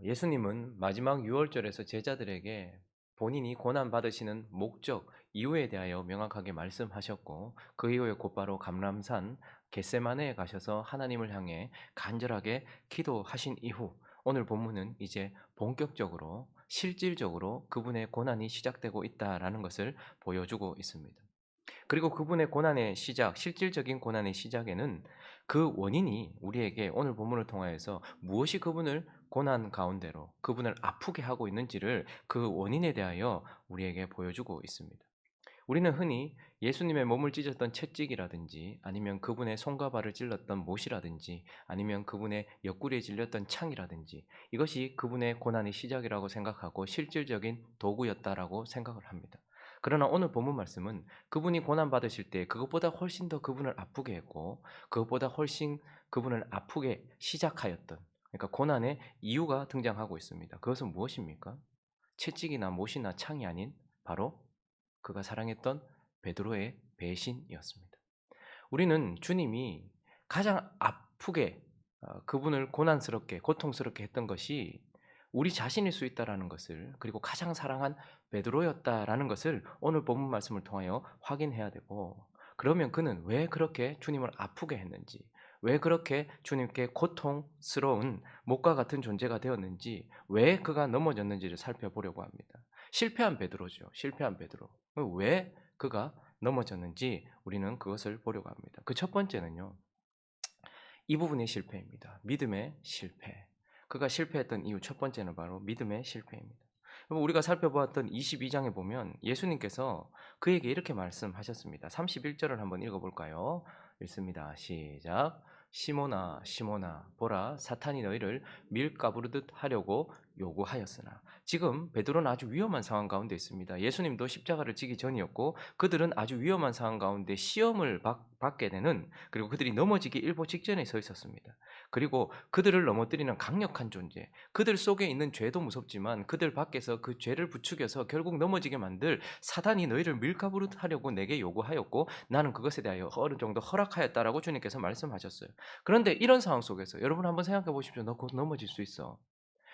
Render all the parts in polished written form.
예수님은 마지막 유월절에서 제자들에게 본인이 고난받으시는 목적, 이유에 대하여 명확하게 말씀하셨고 그 이후에 곧바로 감람산 겟세마네에 가셔서 하나님을 향해 간절하게 기도하신 이후 오늘 본문은 이제 본격적으로 실질적으로 그분의 고난이 시작되고 있다라는 것을 보여주고 있습니다. 그리고 그분의 고난의 시작, 실질적인 고난의 시작에는 그 원인이 우리에게 오늘 본문을 통하여서 무엇이 그분을 고난 가운데로 그분을 아프게 하고 있는지를 그 원인에 대하여 우리에게 보여주고 있습니다. 우리는 흔히 예수님의 몸을 찢었던 채찍이라든지 아니면 그분의 손과 발을 찔렀던 못이라든지 아니면 그분의 옆구리에 찔렸던 창이라든지 이것이 그분의 고난의 시작이라고 생각하고 실질적인 도구였다라고 생각을 합니다. 그러나 오늘 본문 말씀은 그분이 고난 받으실 때 그것보다 훨씬 더 그분을 아프게 했고 그것보다 훨씬 그분을 아프게 시작하였던 그러니까 고난의 이유가 등장하고 있습니다. 그것은 무엇입니까? 채찍이나 못이나 창이 아닌 바로 그가 사랑했던 베드로의 배신이었습니다. 우리는 주님이 가장 아프게 그분을 고난스럽게 고통스럽게 했던 것이 우리 자신일 수 있다라는 것을 그리고 가장 사랑한 베드로였다라는 것을 오늘 본문 말씀을 통하여 확인해야 되고 그러면 그는 왜 그렇게 주님을 아프게 했는지 왜 그렇게 주님께 고통스러운 목과 같은 존재가 되었는지 왜 그가 넘어졌는지를 살펴보려고 합니다. 실패한 베드로죠. 실패한 베드로. 왜 그가 넘어졌는지 우리는 그것을 보려고 합니다. 그 첫 번째는요. 이 부분의 실패입니다. 믿음의 실패. 그가 실패했던 이유 첫 번째는 바로 믿음의 실패입니다. 우리가 살펴보았던 22장에 보면 예수님께서 그에게 이렇게 말씀하셨습니다. 31절을 한번 읽어볼까요? 읽습니다. 시작. 시몬아 시몬아 보라 사탄이 너희를 밀가부르듯 하려고 요구하였으나 지금 베드로는 아주 위험한 상황 가운데 있습니다. 예수님도 십자가를 지기 전이었고 그들은 아주 위험한 상황 가운데 시험을 받게 되는 그리고 그들이 넘어지기 일보 직전에 서 있었습니다. 그리고 그들을 넘어뜨리는 강력한 존재 그들 속에 있는 죄도 무섭지만 그들 밖에서 그 죄를 부추겨서 결국 넘어지게 만들 사단이 너희를 밀가부르하려고 내게 요구하였고 나는 그것에 대하여 어느 정도 허락하였다라고 주님께서 말씀하셨어요. 그런데 이런 상황 속에서 여러분 한번 생각해 보십시오. 너 곧 넘어질 수 있어.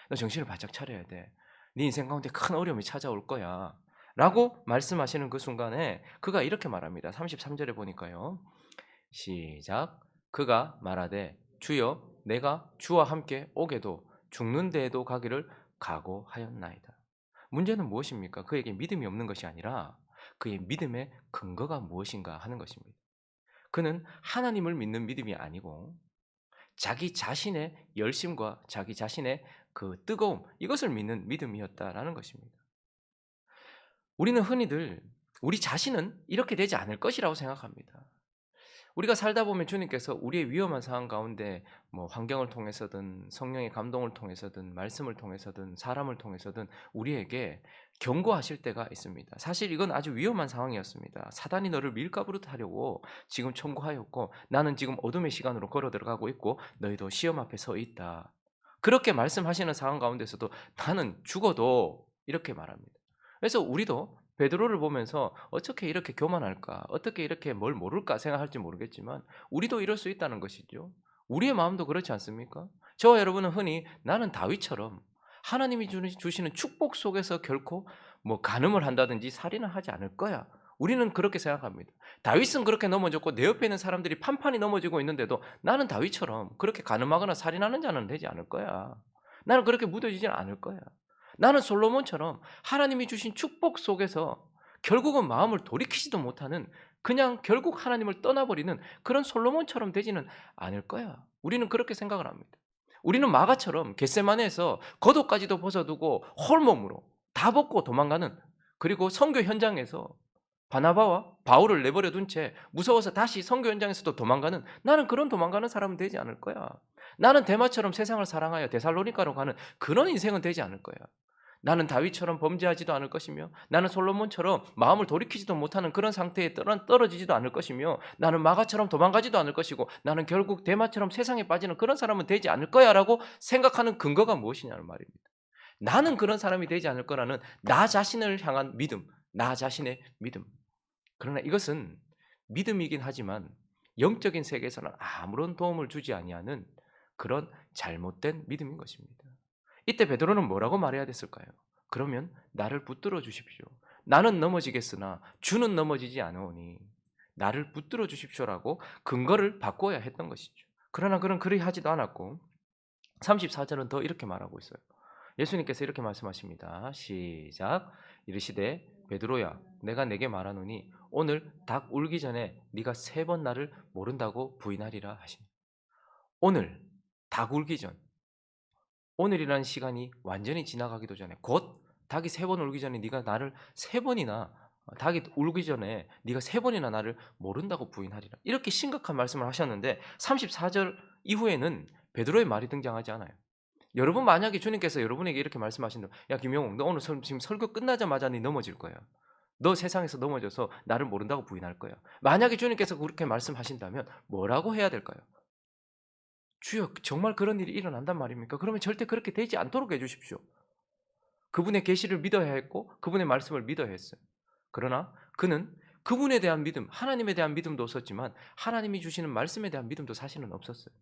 너 정신을 바짝 차려야 돼. 네 인생 가운데 큰 어려움이 찾아올 거야. 라고 말씀하시는 그 순간에 그가 이렇게 말합니다. 33절에 보니까요. 시작. 그가 말하되 주여 내가 주와 함께 오게도 죽는 데에도 가기를 각오하였나이다. 문제는 무엇입니까? 그에게 믿음이 없는 것이 아니라 그의 믿음의 근거가 무엇인가 하는 것입니다. 그는 하나님을 믿는 믿음이 아니고 자기 자신의 열심과 자기 자신의 그 뜨거움 이것을 믿는 믿음이었다라는 것입니다. 우리는 흔히들 우리 자신은 이렇게 되지 않을 것이라고 생각합니다. 우리가 살다 보면 주님께서 우리의 위험한 상황 가운데 뭐 환경을 통해서든 성령의 감동을 통해서든 말씀을 통해서든 사람을 통해서든 우리에게 경고하실 때가 있습니다. 사실 이건 아주 위험한 상황이었습니다. 사단이 너를 밀가부르트 하려고 지금 청구하였고 나는 지금 어둠의 시간으로 걸어 들어가고 있고 너희도 시험 앞에 서 있다. 그렇게 말씀하시는 상황 가운데서도 나는 죽어도 이렇게 말합니다. 그래서 우리도 베드로를 보면서 어떻게 이렇게 교만할까? 어떻게 이렇게 뭘 모를까 생각할지 모르겠지만 우리도 이럴 수 있다는 것이죠. 우리의 마음도 그렇지 않습니까? 저와 여러분은 흔히 나는 다윗처럼 하나님이 주시는 축복 속에서 결코 뭐 간음을 한다든지 살인을 하지 않을 거야. 우리는 그렇게 생각합니다. 다윗은 그렇게 넘어졌고 내 옆에 있는 사람들이 판판이 넘어지고 있는데도 나는 다윗처럼 그렇게 간음하거나 살인하는 자는 되지 않을 거야. 나는 그렇게 무뎌지지는 않을 거야. 나는 솔로몬처럼 하나님이 주신 축복 속에서 결국은 마음을 돌이키지도 못하는 그냥 결국 하나님을 떠나버리는 그런 솔로몬처럼 되지는 않을 거야. 우리는 그렇게 생각을 합니다. 우리는 마가처럼 겟세마네에서 겉옷까지도 벗어두고 홀몸으로 다 벗고 도망가는 그리고 선교 현장에서 바나바와 바울을 내버려 둔 채 무서워서 다시 선교 현장에서도 도망가는 나는 그런 도망가는 사람은 되지 않을 거야. 나는 데마처럼 세상을 사랑하여 데살로니가로 가는 그런 인생은 되지 않을 거야. 나는 다윗처럼 범죄하지도 않을 것이며 나는 솔로몬처럼 마음을 돌이키지도 못하는 그런 상태에 떨어지지도 않을 것이며 나는 마가처럼 도망가지도 않을 것이고 나는 결국 대마처럼 세상에 빠지는 그런 사람은 되지 않을 거야 라고 생각하는 근거가 무엇이냐는 말입니다. 나는 그런 사람이 되지 않을 거라는 나 자신을 향한 믿음, 나 자신의 믿음. 그러나 이것은 믿음이긴 하지만 영적인 세계에서는 아무런 도움을 주지 아니하는 그런 잘못된 믿음인 것입니다. 이때 베드로는 뭐라고 말해야 됐을까요? 그러면 나를 붙들어 주십시오. 나는 넘어지겠으나 주는 넘어지지 않으오니 나를 붙들어 주십시오라고 근거를 바꿔야 했던 것이죠. 그러나 그는 그리 하지도 않았고 34절은 더 이렇게 말하고 있어요. 예수님께서 이렇게 말씀하십니다. 시작. 이르시되 베드로야 내가 내게 말하노니 오늘 닭 울기 전에 네가 3번 나를 모른다고 부인하리라 하시니. 오늘 닭 울기 전, 오늘이라는 시간이 완전히 지나가기도 전에 곧 닭이 3번 울기 전에 네가 나를 3번이나 닭이 울기 전에 네가 3번이나 나를 모른다고 부인하리라. 이렇게 심각한 말씀을 하셨는데 34절 이후에는 베드로의 말이 등장하지 않아요. 여러분 만약에 주님께서 여러분에게 이렇게 말씀하신다면 야 김영웅 너 오늘 지금 설교 끝나자마자 네 넘어질 거야. 너 세상에서 넘어져서 나를 모른다고 부인할 거야. 만약에 주님께서 그렇게 말씀하신다면 뭐라고 해야 될까요? 주여 정말 그런 일이 일어난단 말입니까? 그러면 절대 그렇게 되지 않도록 해 주십시오. 그분의 계시를 믿어야 했고 그분의 말씀을 믿어야 했어요. 그러나 그는 그분에 대한 믿음, 하나님에 대한 믿음도 없었지만 하나님이 주시는 말씀에 대한 믿음도 사실은 없었어요.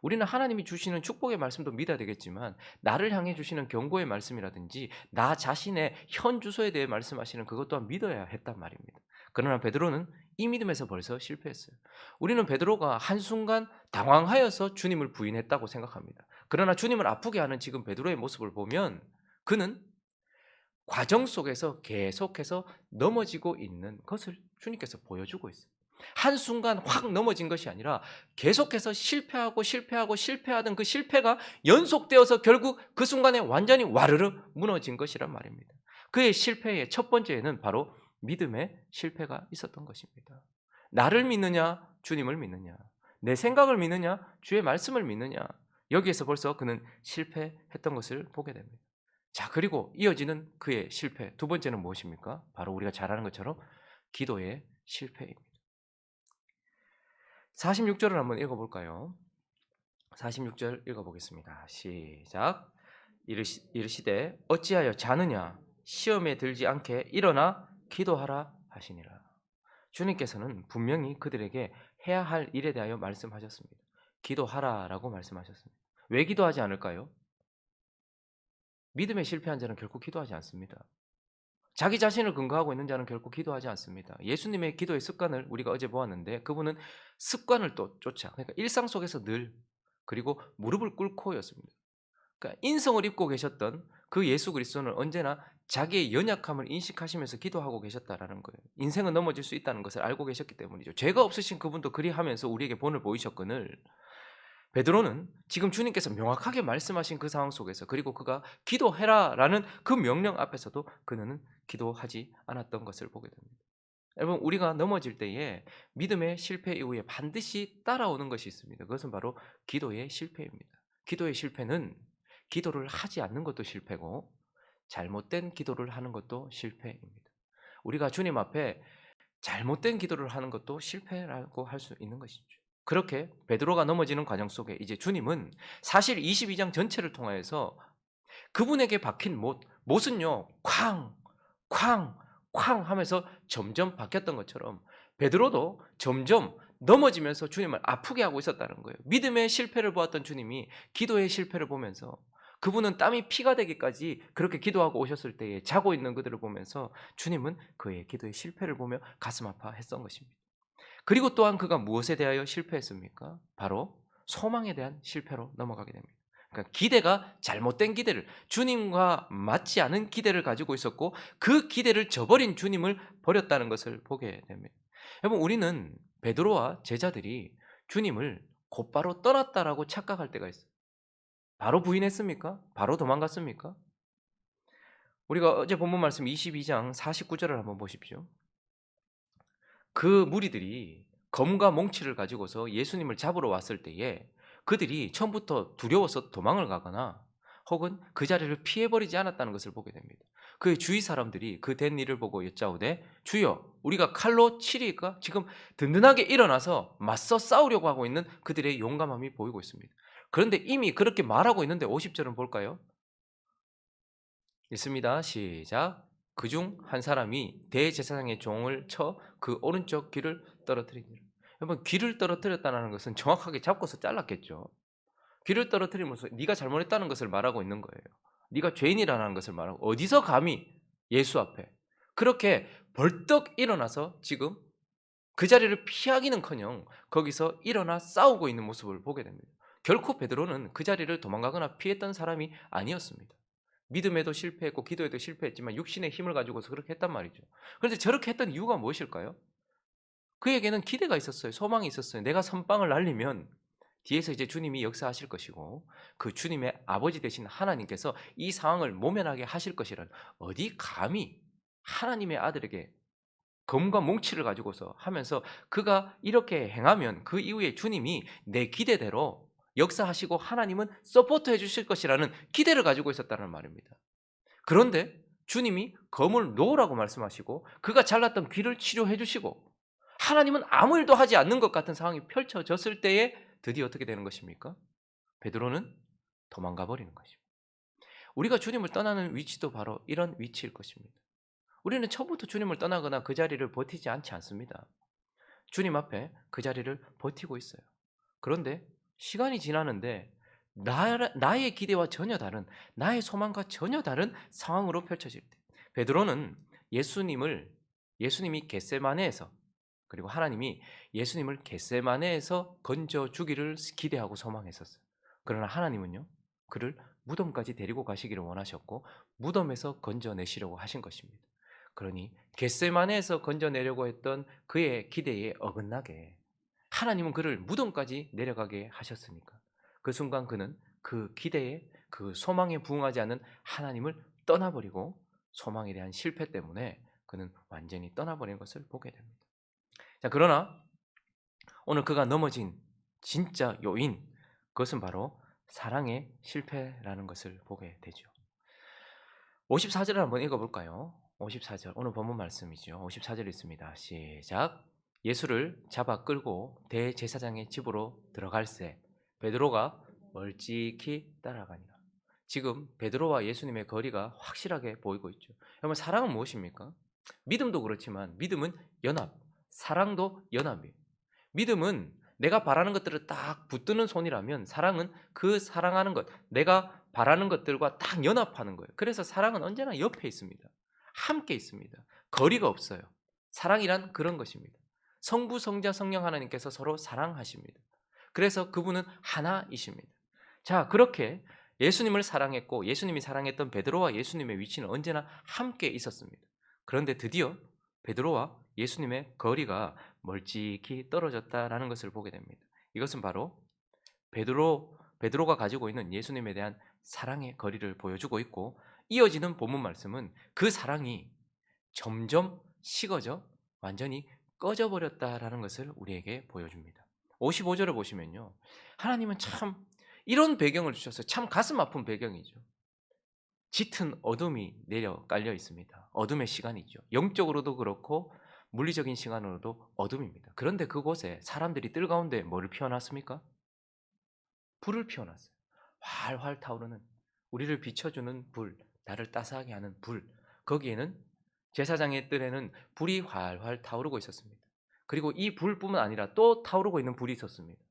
우리는 하나님이 주시는 축복의 말씀도 믿어야 되겠지만 나를 향해 주시는 경고의 말씀이라든지 나 자신의 현 주소에 대해 말씀하시는 그것 또한 믿어야 했단 말입니다. 그러나 베드로는 이 믿음에서 벌써 실패했어요. 우리는 베드로가 한순간 당황하여서 주님을 부인했다고 생각합니다. 그러나 주님을 아프게 하는 지금 베드로의 모습을 보면 그는 과정 속에서 계속해서 넘어지고 있는 것을 주님께서 보여주고 있어요. 한순간 확 넘어진 것이 아니라 계속해서 실패하던 그 실패가 연속되어서 결국 그 순간에 완전히 와르르 무너진 것이란 말입니다. 그의 실패의 첫 번째에는 바로 믿음의 실패가 있었던 것입니다. 나를 믿느냐, 주님을 믿느냐, 내 생각을 믿느냐, 주의 말씀을 믿느냐, 여기에서 벌써 그는 실패했던 것을 보게 됩니다. 자, 그리고 이어지는 그의 실패. 두 번째는 무엇입니까? 바로 우리가 잘 아는 것처럼 기도의 실패입니다. 46절을 한번 읽어볼까요? 46절 읽어보겠습니다. 시작. 이르시되 어찌하여 자느냐 시험에 들지 않게 일어나 기도하라 하시니라. 주님께서는 분명히 그들에게 해야 할 일에 대하여 말씀하셨습니다. 기도하라라고 말씀하셨습니다. 왜 기도하지 않을까요? 믿음에 실패한 자는 결코 기도하지 않습니다. 자기 자신을 근거하고 있는 자는 결코 기도하지 않습니다. 예수님의 기도의 습관을 우리가 어제 보았는데 그분은 습관을 또 쫓아 그러니까 일상 속에서 늘 그리고 무릎을 꿇고였습니다. 그러니까 인성을 입고 계셨던 그 예수 그리스도는 언제나 자기의 연약함을 인식하시면서 기도하고 계셨다라는 거예요. 인생은 넘어질 수 있다는 것을 알고 계셨기 때문이죠. 죄가 없으신 그분도 그리하면서 우리에게 본을 보이셨거늘 베드로는 지금 주님께서 명확하게 말씀하신 그 상황 속에서 그리고 그가 기도해라라는 그 명령 앞에서도 그는 기도하지 않았던 것을 보게 됩니다. 여러분 우리가 넘어질 때에 믿음의 실패 이후에 반드시 따라오는 것이 있습니다. 그것은 바로 기도의 실패입니다. 기도의 실패는 기도를 하지 않는 것도 실패고 잘못된 기도를 하는 것도 실패입니다. 우리가 주님 앞에 잘못된 기도를 하는 것도 실패라고 할 수 있는 것이죠. 그렇게 베드로가 넘어지는 과정 속에 이제 주님은 사실 22장 전체를 통하여서 그분에게 박힌 못은요 쾅, 쾅, 쾅 하면서 점점 바뀌었던 것처럼 베드로도 점점 넘어지면서 주님을 아프게 하고 있었다는 거예요. 믿음의 실패를 보았던 주님이 기도의 실패를 보면서 그분은 땀이 피가 되기까지 그렇게 기도하고 오셨을 때에 자고 있는 그들을 보면서 주님은 그의 기도의 실패를 보며 가슴 아파했던 것입니다. 그리고 또한 그가 무엇에 대하여 실패했습니까? 바로 소망에 대한 실패로 넘어가게 됩니다. 그러니까 기대가 잘못된 기대를 주님과 맞지 않은 기대를 가지고 있었고 그 기대를 저버린 주님을 버렸다는 것을 보게 됩니다. 여러분 우리는 베드로와 제자들이 주님을 곧바로 떠났다라고 착각할 때가 있어요. 바로 부인했습니까? 바로 도망갔습니까? 우리가 어제 본문 말씀 22장 49절을 한번 보십시오. 그 무리들이 검과 몽치를 가지고서 예수님을 잡으러 왔을 때에 그들이 처음부터 두려워서 도망을 가거나 혹은 그 자리를 피해버리지 않았다는 것을 보게 됩니다. 그의 주위 사람들이 그 된 일을 보고 여짜오되 주여 우리가 칼로 치리까? 지금 든든하게 일어나서 맞서 싸우려고 하고 있는 그들의 용감함이 보이고 있습니다. 그런데 이미 그렇게 말하고 있는데 50절은 볼까요? 읽습니다. 시작. 그중 한 사람이 대제사장의 종을 쳐 그 오른쪽 귀를 떨어뜨리니라. 여러분 귀를 떨어뜨렸다는 것은 정확하게 잡고서 잘랐겠죠. 귀를 떨어뜨리면서 네가 잘못했다는 것을 말하고 있는 거예요. 네가 죄인이라는 것을 말하고 어디서 감히 예수 앞에 그렇게 벌떡 일어나서 지금 그 자리를 피하기는커녕 거기서 일어나 싸우고 있는 모습을 보게 됩니다. 결코 베드로는 그 자리를 도망가거나 피했던 사람이 아니었습니다. 믿음에도 실패했고 기도에도 실패했지만 육신의 힘을 가지고서 그렇게 했단 말이죠. 그런데 저렇게 했던 이유가 무엇일까요? 그에게는 기대가 있었어요. 소망이 있었어요. 내가 선빵을 날리면 뒤에서 이제 주님이 역사하실 것이고 그 주님의 아버지 되신 하나님께서 이 상황을 모면하게 하실 것이라는, 어디 감히 하나님의 아들에게 검과 몽치를 가지고서 하면서 그가 이렇게 행하면 그 이후에 주님이 내 기대대로 역사하시고 하나님은 서포트해 주실 것이라는 기대를 가지고 있었다는 말입니다. 그런데 주님이 검을 놓으라고 말씀하시고 그가 잘랐던 귀를 치료해 주시고 하나님은 아무 일도 하지 않는 것 같은 상황이 펼쳐졌을 때에 드디어 어떻게 되는 것입니까? 베드로는 도망가 버리는 것입니다. 우리가 주님을 떠나는 위치도 바로 이런 위치일 것입니다. 우리는 처음부터 주님을 떠나거나 그 자리를 버티지 않지 않습니다. 주님 앞에 그 자리를 버티고 있어요. 그런데 시간이 지나는데 나의 기대와 전혀 다른, 나의 소망과 전혀 다른 상황으로 펼쳐질 때 베드로는 예수님이 겟세마네에서, 그리고 하나님이 예수님을 겟세마네에서 건져 주기를 기대하고 소망했었어요. 그러나 하나님은요, 그를 무덤까지 데리고 가시기를 원하셨고 무덤에서 건져내시려고 하신 것입니다. 그러니 겟세마네에서 건져내려고 했던 그의 기대에 어긋나게 하나님은 그를 무덤까지 내려가게 하셨으니까 그 순간 그는 그 기대에, 그 소망에 부응하지 않는 하나님을 떠나버리고 소망에 대한 실패 때문에 그는 완전히 떠나버린 것을 보게 됩니다. 자, 그러나 오늘 그가 넘어진 진짜 요인, 그것은 바로 사랑의 실패라는 것을 보게 되죠. 54절을 한번 읽어볼까요? 54절, 오늘 본문 말씀이죠. 54절 있습니다. 시작. 예수를 잡아 끌고 대제사장의 집으로 들어갈새 베드로가 멀찍이 따라가니라. 지금 베드로와 예수님의 거리가 확실하게 보이고 있죠. 여러분, 사랑은 무엇입니까? 믿음도 그렇지만 믿음은 연합, 사랑도 연합이에요. 믿음은 내가 바라는 것들을 딱 붙드는 손이라면 사랑은 그 사랑하는 것, 내가 바라는 것들과 딱 연합하는 거예요. 그래서 사랑은 언제나 옆에 있습니다. 함께 있습니다. 거리가 없어요. 사랑이란 그런 것입니다. 성부, 성자, 성령 하나님께서 서로 사랑하십니다. 그래서 그분은 하나이십니다. 자, 그렇게 예수님을 사랑했고 예수님이 사랑했던 베드로와 예수님의 위치는 언제나 함께 있었습니다. 그런데 드디어 베드로와 예수님의 거리가 멀찍이 떨어졌다라는 것을 보게 됩니다. 이것은 바로 베드로가 가지고 있는 예수님에 대한 사랑의 거리를 보여주고 있고, 이어지는 본문 말씀은 그 사랑이 점점 식어져 완전히 꺼져버렸다라는 것을 우리에게 보여줍니다. 55절을 보시면요, 하나님은 참 이런 배경을 주셔서 참 가슴 아픈 배경이죠. 짙은 어둠이 내려 깔려 있습니다. 어둠의 시간이죠. 영적으로도 그렇고 물리적인 시간으로도 어둠입니다. 그런데 그곳에 사람들이 뜰 가운데 뭐를 피워놨습니까? 불을 피워놨어요. 활활 타오르는, 우리를 비춰주는 불, 나를 따스하게 하는 불. 거기에는 제사장의 뜰에는 불이 활활 타오르고 있었습니다. 그리고 이 불뿐만 아니라 또 타오르고 있는 불이 있었습니다.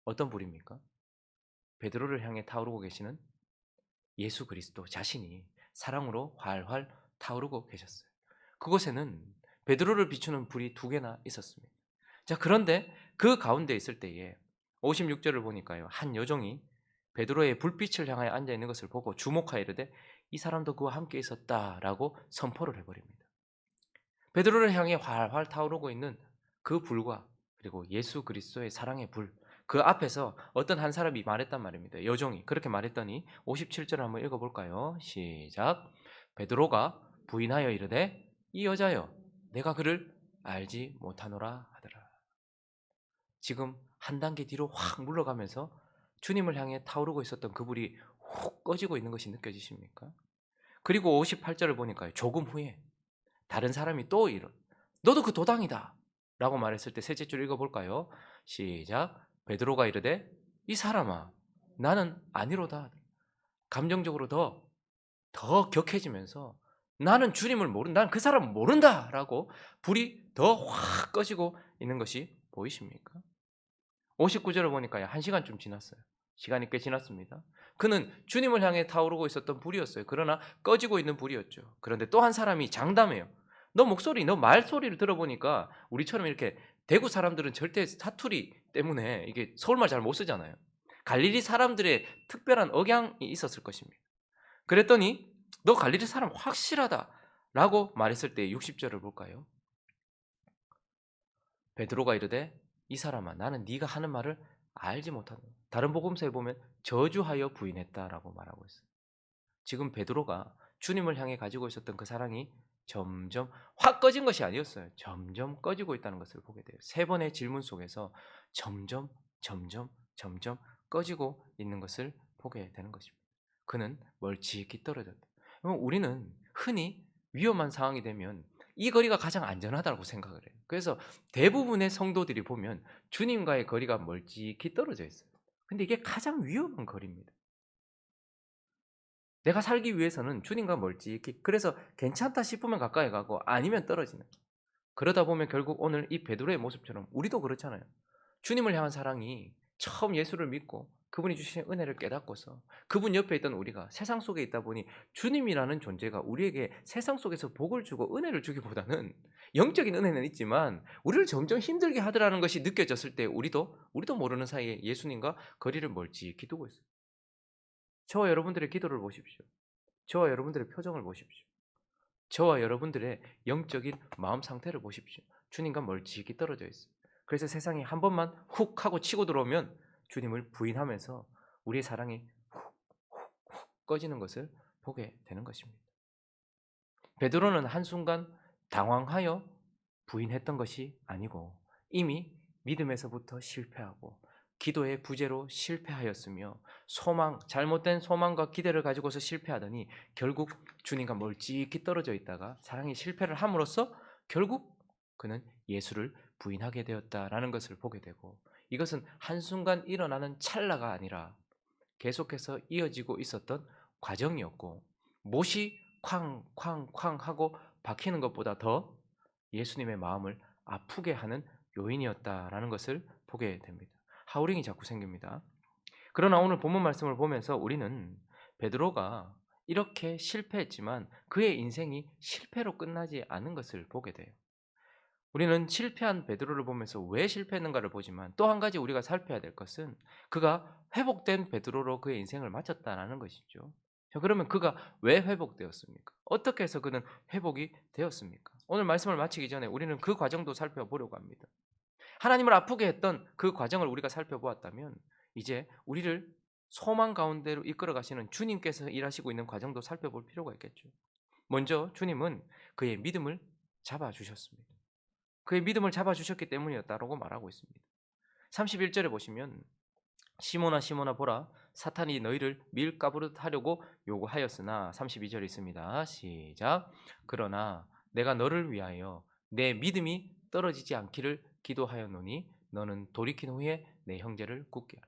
어떤 불입니까? 베드로를 향해 타오르고 계시는 예수 그리스도 자신이 사랑으로 활활 타오르고 계셨어요. 그곳에는 베드로를 비추는 불이 두 개나 있었습니다. 자, 그런데 그 가운데 있을 때에 56절을 보니까요, 한 여종이 베드로의 불빛을 향하여 앉아 있는 것을 보고 주목하여 이르되 이 사람도 그와 함께 있었다라고 선포를 해버립니다. 베드로를 향해 활활 타오르고 있는 그 불과 그리고 예수 그리스도의 사랑의 불, 그 앞에서 어떤 한 사람이 말했단 말입니다. 여종이 그렇게 말했더니 57절 한번 읽어볼까요? 시작. 베드로가 부인하여 이르되 이 여자여 내가 그를 알지 못하노라 하더라. 지금 한 단계 뒤로 확 물러가면서 주님을 향해 타오르고 있었던 그 불이 훅 꺼지고 있는 것이 느껴지십니까? 그리고 58절을 보니까요, 조금 후에 다른 사람이 또 너도 그 도당이다 라고 말했을 때 셋째 줄 읽어볼까요? 시작. 베드로가 이르되 이 사람아 나는 아니로다. 감정적으로 더 격해지면서 나는 주님을 모른다, 나는 그 사람을 모른다 라고 불이 더 확 꺼지고 있는 것이 보이십니까? 59절을 보니까요, 1시간쯤 지났어요. 시간이 꽤 지났습니다. 그는 주님을 향해 타오르고 있었던 불이었어요. 그러나 꺼지고 있는 불이었죠. 그런데 또 한 사람이 장담해요. 너 말소리를 들어보니까 우리처럼 이렇게 대구 사람들은 절대 사투리 때문에 이게 서울말 잘 못 쓰잖아요. 갈릴리 사람들의 특별한 억양이 있었을 것입니다. 그랬더니 너 갈릴리 사람 확실하다 라고 말했을 때 60절을 볼까요? 베드로가 이르되 이 사람아 나는 네가 하는 말을 알지 못하노. 다른 복음서에 보면 저주하여 부인했다라고 말하고 있어요. 지금 베드로가 주님을 향해 가지고 있었던 그 사랑이 점점 확 꺼진 것이 아니었어요. 점점 꺼지고 있다는 것을 보게 돼요. 세 번의 질문 속에서 점점 꺼지고 있는 것을 보게 되는 것입니다. 그는 멀찍이 떨어졌다. 우리는 흔히 위험한 상황이 되면 이 거리가 가장 안전하다고 생각을 해요. 그래서 대부분의 성도들이 보면 주님과의 거리가 멀찍이 떨어져 있어요. 근데 이게 가장 위험한 거리입니다. 내가 살기 위해서는 주님과 멀찍이, 그래서 괜찮다 싶으면 가까이 가고 아니면 떨어지는. 그러다 보면 결국 오늘 이 베드로의 모습처럼 우리도 그렇잖아요. 주님을 향한 사랑이 처음 예수를 믿고 그분이 주신 은혜를 깨닫고서 그분 옆에 있던 우리가 세상 속에 있다 보니 주님이라는 존재가 우리에게 세상 속에서 복을 주고 은혜를 주기보다는 영적인 은혜는 있지만 우리를 점점 힘들게 하더라는 것이 느껴졌을 때 우리도 모르는 사이에 예수님과 거리를 멀찍이 두고 있어요. 저와 여러분들의 기도를 보십시오. 저와 여러분들의 표정을 보십시오. 저와 여러분들의 영적인 마음 상태를 보십시오. 주님과 멀찍이 떨어져 있어요. 그래서 세상이 한 번만 훅 하고 치고 들어오면 주님을 부인하면서 우리의 사랑이 훅 꺼지는 것을 보게 되는 것입니다. 베드로는 한순간 당황하여 부인했던 것이 아니고 이미 믿음에서부터 실패하고 기도의 부재로 실패하였으며 잘못된 소망과 기대를 가지고서 실패하더니 결국 주님과 멀찍이 떨어져 있다가 사랑이 실패를 함으로써 결국 그는 예수를 부인하게 되었다라는 것을 보게 되고, 이것은 한순간 일어나는 찰나가 아니라 계속해서 이어지고 있었던 과정이었고, 못이 쾅쾅쾅 하고 박히는 것보다 더 예수님의 마음을 아프게 하는 요인이었다라는 것을 보게 됩니다. 하우링이 자꾸 생깁니다. 그러나 오늘 본문 말씀을 보면서 우리는 베드로가 이렇게 실패했지만 그의 인생이 실패로 끝나지 않은 것을 보게 돼요. 우리는 실패한 베드로를 보면서 왜 실패했는가를 보지만 또 한 가지 우리가 살펴야 될 것은 그가 회복된 베드로로 그의 인생을 마쳤다라는 것이죠. 자, 그러면 그가 왜 회복되었습니까? 어떻게 해서 그는 회복이 되었습니까? 오늘 말씀을 마치기 전에 우리는 그 과정도 살펴보려고 합니다. 하나님을 아프게 했던 그 과정을 우리가 살펴보았다면 이제 우리를 소망 가운데로 이끌어 가시는 주님께서 일하시고 있는 과정도 살펴볼 필요가 있겠죠. 먼저 주님은 그의 믿음을 잡아주셨습니다. 그의 믿음을 잡아주셨기 때문이었다라고 말하고 있습니다. 31절에 보시면 시몬아 시몬아 보라 사탄이 너희를 밀가부르듯 하려고 요구하였으나 32절에 있습니다. 시작. 그러나 내가 너를 위하여 내 믿음이 떨어지지 않기를 기도하였노니 너는 돌이킨 후에 내 형제를 굳게 하라.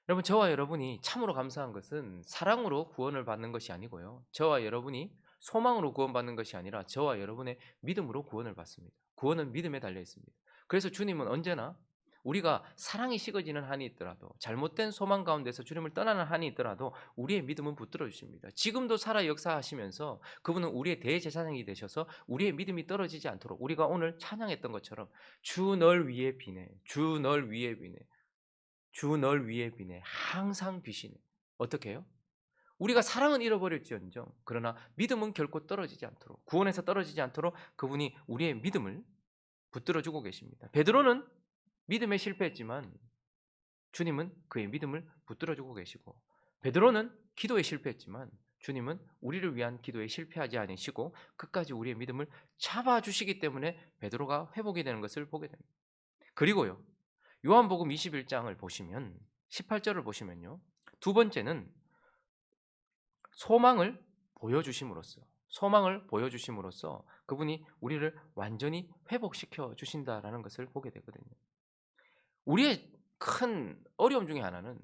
여러분, 저와 여러분이 참으로 감사한 것은 사랑으로 구원을 받는 것이 아니고요, 저와 여러분이 소망으로 구원받는 것이 아니라 저와 여러분의 믿음으로 구원을 받습니다. 구원은 믿음에 달려 있습니다. 그래서 주님은 언제나 우리가 사랑이 식어지는 한이 있더라도, 잘못된 소망 가운데서 주님을 떠나는 한이 있더라도 우리의 믿음은 붙들어 주십니다. 지금도 살아 역사하시면서 그분은 우리의 대제사장이 되셔서 우리의 믿음이 떨어지지 않도록, 우리가 오늘 찬양했던 것처럼 주 널 위해 비네, 주 널 위해 비네, 주 널 위해 비네, 항상 비시네. 어떻게 해요? 우리가 사랑은 잃어버릴지언정 그러나 믿음은 결코 떨어지지 않도록, 구원에서 떨어지지 않도록 그분이 우리의 믿음을 붙들어주고 계십니다. 베드로는 믿음에 실패했지만 주님은 그의 믿음을 붙들어주고 계시고, 베드로는 기도에 실패했지만 주님은 우리를 위한 기도에 실패하지 않으시고 끝까지 우리의 믿음을 잡아주시기 때문에 베드로가 회복이 되는 것을 보게 됩니다. 그리고요, 요한복음 21장을 보시면 18절을 보시면요, 두 번째는 소망을 보여주심으로써 그분이 우리를 완전히 회복시켜 주신다라는 것을 보게 되거든요. 우리의 큰 어려움 중에 하나는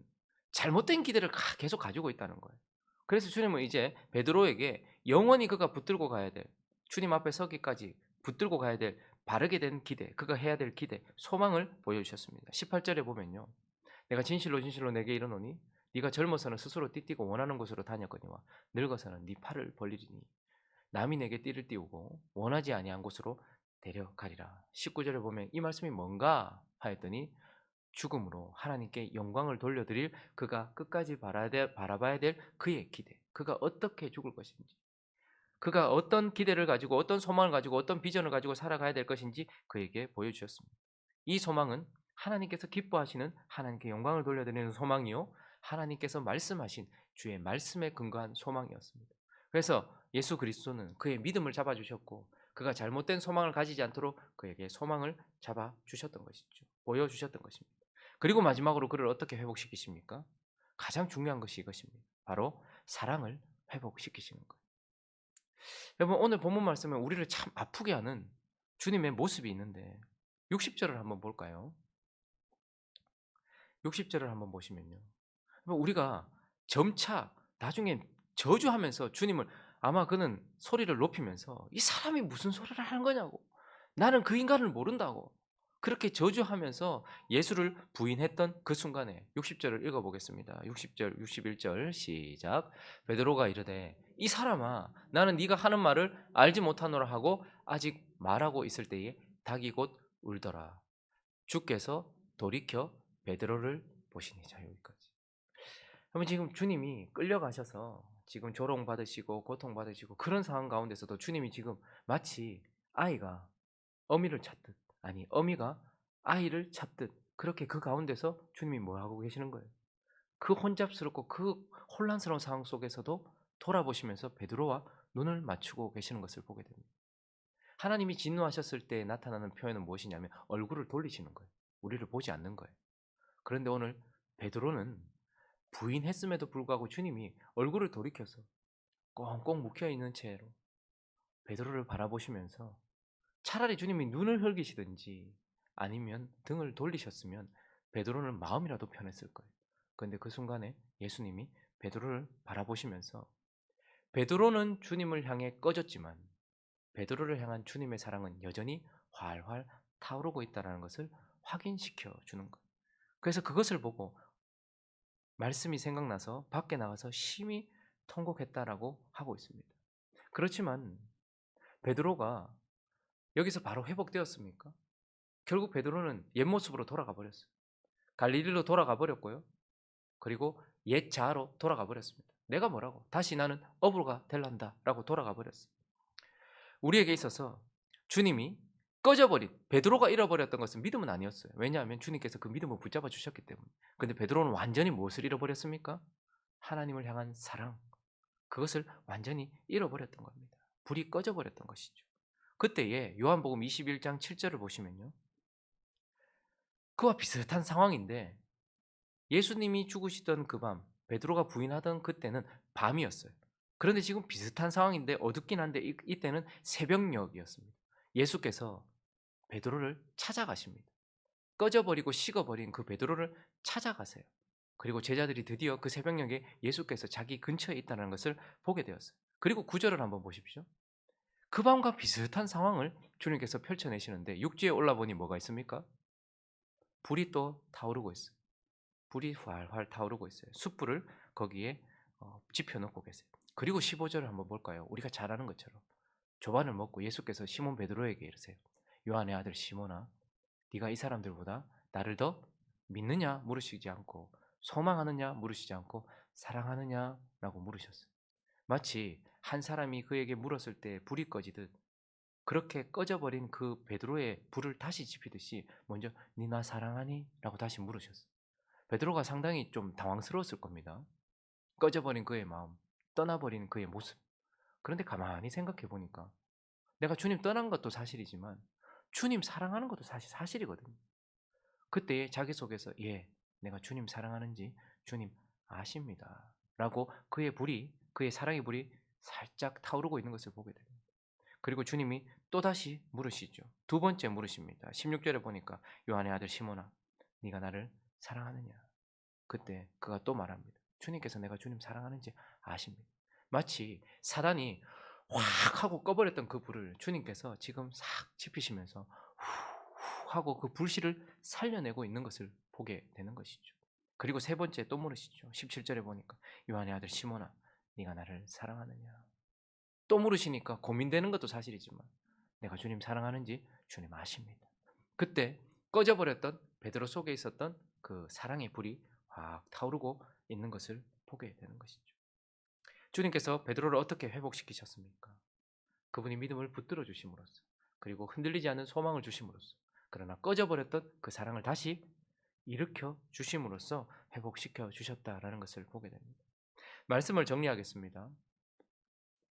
잘못된 기대를 계속 가지고 있다는 거예요. 그래서 주님은 이제 베드로에게 영원히 그가 붙들고 가야 될, 주님 앞에 서기까지 붙들고 가야 될 바르게 된 기대, 그가 해야 될 기대, 소망을 보여주셨습니다. 18절에 보면요, 내가 진실로 진실로 내게 이르노니 네가 젊어서는 스스로 띠띠고 원하는 곳으로 다녔거니와 늙어서는 네 팔을 벌리리니 남이 내게 띠를 띠우고 원하지 아니한 곳으로 데려가리라. 19절에 보면 이 말씀이 뭔가 하였더니 죽음으로 하나님께 영광을 돌려드릴 그가 끝까지 바라봐야 될 그의 기대, 그가 어떻게 죽을 것인지, 그가 어떤 기대를 가지고 어떤 소망을 가지고 어떤 비전을 가지고 살아가야 될 것인지 그에게 보여주셨습니다. 이 소망은 하나님께서 기뻐하시는 하나님께 영광을 돌려드리는 소망이요, 하나님께서 말씀하신 주의 말씀에 근거한 소망이었습니다. 그래서 예수 그리스도는 그의 믿음을 잡아주셨고 그가 잘못된 소망을 가지지 않도록 그에게 소망을 잡아주셨던 것이죠. 보여주셨던 것입니다. 그리고 마지막으로 그를 어떻게 회복시키십니까? 가장 중요한 것이 이것입니다. 바로 사랑을 회복시키시는 거예요. 여러분, 오늘 본문 말씀에 우리를 참 아프게 하는 주님의 모습이 있는데 60절을 한번 볼까요? 60절을 한번 보시면요, 우리가 점차 나중에 저주하면서 주님을, 아마 그는 소리를 높이면서 이 사람이 무슨 소리를 하는 거냐고, 나는 그 인간을 모른다고 그렇게 저주하면서 예수를 부인했던 그 순간에 60절을 읽어보겠습니다. 60절 61절 시작. 베드로가 이르되 이 사람아 나는 네가 하는 말을 알지 못하노라 하고 아직 말하고 있을 때에 닭이 곧 울더라. 주께서 돌이켜 베드로를 보시니. 자, 여기까지. 그러면 지금 주님이 끌려가셔서 지금 조롱받으시고 고통받으시고 그런 상황 가운데서도 주님이 지금 마치 아이가 어미를 찾듯, 아니 어미가 아이를 찾듯, 그렇게 그 가운데서 주님이 뭐 하고 계시는 거예요? 그 혼잡스럽고 그 혼란스러운 상황 속에서도 돌아보시면서 베드로와 눈을 맞추고 계시는 것을 보게 됩니다. 하나님이 진노하셨을 때 나타나는 표현은 무엇이냐면 얼굴을 돌리시는 거예요. 우리를 보지 않는 거예요. 그런데 오늘 베드로는 부인했음에도 불구하고 주님이 얼굴을 돌이켜서 꽁꽁 묵혀있는 채로 베드로를 바라보시면서 차라리 주님이 눈을 흘기시든지 아니면 등을 돌리셨으면 베드로는 마음이라도 편했을 거예요. 그런데 그 순간에 예수님이 베드로를 바라보시면서 베드로는 주님을 향해 꺼졌지만 베드로를 향한 주님의 사랑은 여전히 활활 타오르고 있다는 것을 확인시켜 주는 거예요. 그래서 그것을 보고 말씀이 생각나서 밖에 나가서 심히 통곡했다라고 하고 있습니다. 그렇지만 베드로가 여기서 바로 회복되었습니까? 결국 베드로는 옛 모습으로 돌아가 버렸어요. 갈릴리로 돌아가 버렸고요. 그리고 옛 자아로 돌아가 버렸습니다. 내가 뭐라고? 다시 나는 어부가 될란다라고 돌아가 버렸어요. 우리에게 있어서 주님이 꺼져버린, 베드로가 잃어버렸던 것은 믿음은 아니었어요. 왜냐하면 주님께서 그 믿음을 붙잡아 주셨기 때문에. 근데 베드로는 완전히 무엇을 잃어버렸습니까? 하나님을 향한 사랑, 그것을 완전히 잃어버렸던 겁니다. 불이 꺼져버렸던 것이죠. 그때에 요한복음 21장 7절을 보시면요, 그와 비슷한 상황인데 예수님이 죽으시던 그 밤, 베드로가 부인하던 그때는 밤이었어요. 그런데 지금 비슷한 상황인데 어둡긴 한데 이때는 새벽녘이었습니다. 예수께서 베드로를 찾아가십니다. 꺼져버리고 식어버린 그 베드로를 찾아가세요. 그리고 제자들이 드디어 그 새벽녘에 예수께서 자기 근처에 있다는 것을 보게 되었어요. 그리고 9절을 한번 보십시오. 그 밤과 비슷한 상황을 주님께서 펼쳐내시는데 육지에 올라보니 뭐가 있습니까? 불이 또 타오르고 있어요. 불이 활활 타오르고 있어요. 숯불을 거기에 지펴놓고 계세요. 그리고 15절을 한번 볼까요? 우리가 잘 아는 것처럼 조반을 먹고 예수께서 시몬 베드로에게 이르세요. 요한의 아들 시몬아, 네가 이 사람들보다 나를 더 믿느냐 물으시지 않고 소망하느냐 물으시지 않고 사랑하느냐라고 물으셨어요. 마치 한 사람이 그에게 물었을 때 불이 꺼지듯 그렇게 꺼져버린 그 베드로의 불을 다시 지피듯이 먼저 네 나 사랑하니? 라고 다시 물으셨어요. 베드로가 상당히 좀 당황스러웠을 겁니다. 꺼져버린 그의 마음, 떠나버린 그의 모습. 그런데 가만히 생각해 보니까 내가 주님 떠난 것도 사실이지만 주님 사랑하는 것도 사실 사실이거든요. 그때 자기 속에서 예, 내가 주님 사랑하는지 주님 아십니다. 라고 그의 불이, 그의 사랑의 불이 살짝 타오르고 있는 것을 보게 됩니다. 그리고 주님이 또다시 물으시죠. 두 번째 물으십니다. 16절에 보니까 요한의 아들 시몬아, 네가 나를 사랑하느냐? 그때 그가 또 말합니다. 주님께서 내가 주님 사랑하는지 아십니다. 마치 사단이 확 하고 꺼버렸던 그 불을 주님께서 지금 싹 지피시면서 후 하고 그 불씨를 살려내고 있는 것을 보게 되는 것이죠. 그리고 세 번째 또 물으시죠. 17절에 보니까 요한의 아들 시몬아 네가 나를 사랑하느냐. 또 물으시니까 고민되는 것도 사실이지만 내가 주님 사랑하는지 주님 아십니다. 그때 꺼져버렸던 베드로 속에 있었던 그 사랑의 불이 확 타오르고 있는 것을 보게 되는 것이죠. 주님께서 베드로를 어떻게 회복시키셨습니까? 그분이 믿음을 붙들어 주심으로써 그리고 흔들리지 않는 소망을 주심으로써 그러나 꺼져버렸던 그 사랑을 다시 일으켜 주심으로써 회복시켜 주셨다라는 것을 보게 됩니다. 말씀을 정리하겠습니다.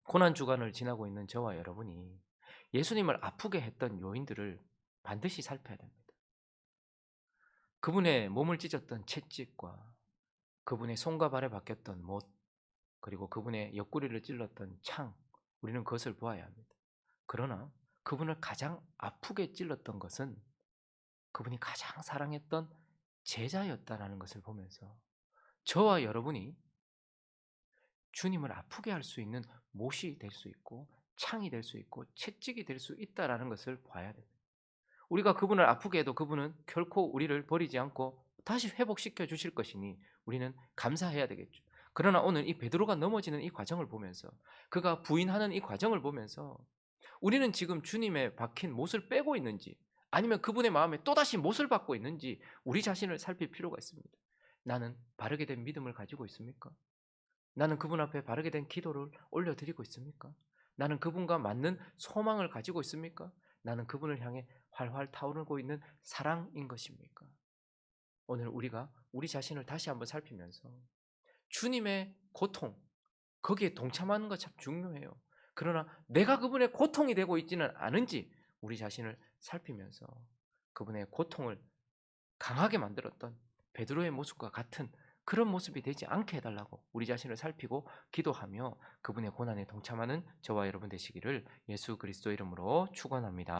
고난 주간을 지나고 있는 저와 여러분이 예수님을 아프게 했던 요인들을 반드시 살펴야 됩니다. 그분의 몸을 찢었던 채찍과 그분의 손과 발에 박혔던 못, 그리고 그분의 옆구리를 찔렀던 창, 우리는 그것을 보아야 합니다. 그러나 그분을 가장 아프게 찔렀던 것은 그분이 가장 사랑했던 제자였다라는 것을 보면서 저와 여러분이 주님을 아프게 할 수 있는 못이 될 수 있고 창이 될 수 있고 채찍이 될 수 있다라는 것을 봐야 됩니다. 우리가 그분을 아프게 해도 그분은 결코 우리를 버리지 않고 다시 회복시켜 주실 것이니 우리는 감사해야 되겠죠. 그러나 오늘 이 베드로가 넘어지는 이 과정을 보면서 그가 부인하는 이 과정을 보면서 우리는 지금 주님의 박힌 못을 빼고 있는지 아니면 그분의 마음에 또다시 못을 받고 있는지 우리 자신을 살필 필요가 있습니다. 나는 바르게 된 믿음을 가지고 있습니까? 나는 그분 앞에 바르게 된 기도를 올려드리고 있습니까? 나는 그분과 맞는 소망을 가지고 있습니까? 나는 그분을 향해 활활 타오르고 있는 사랑인 것입니까? 오늘 우리가 우리 자신을 다시 한번 살피면서 주님의 고통, 거기에 동참하는 것 참 중요해요. 그러나 내가 그분의 고통이 되고 있지는 않은지 우리 자신을 살피면서 그분의 고통을 강하게 만들었던 베드로의 모습과 같은 그런 모습이 되지 않게 해달라고 우리 자신을 살피고 기도하며 그분의 고난에 동참하는 저와 여러분 되시기를 예수 그리스도 이름으로 축원합니다.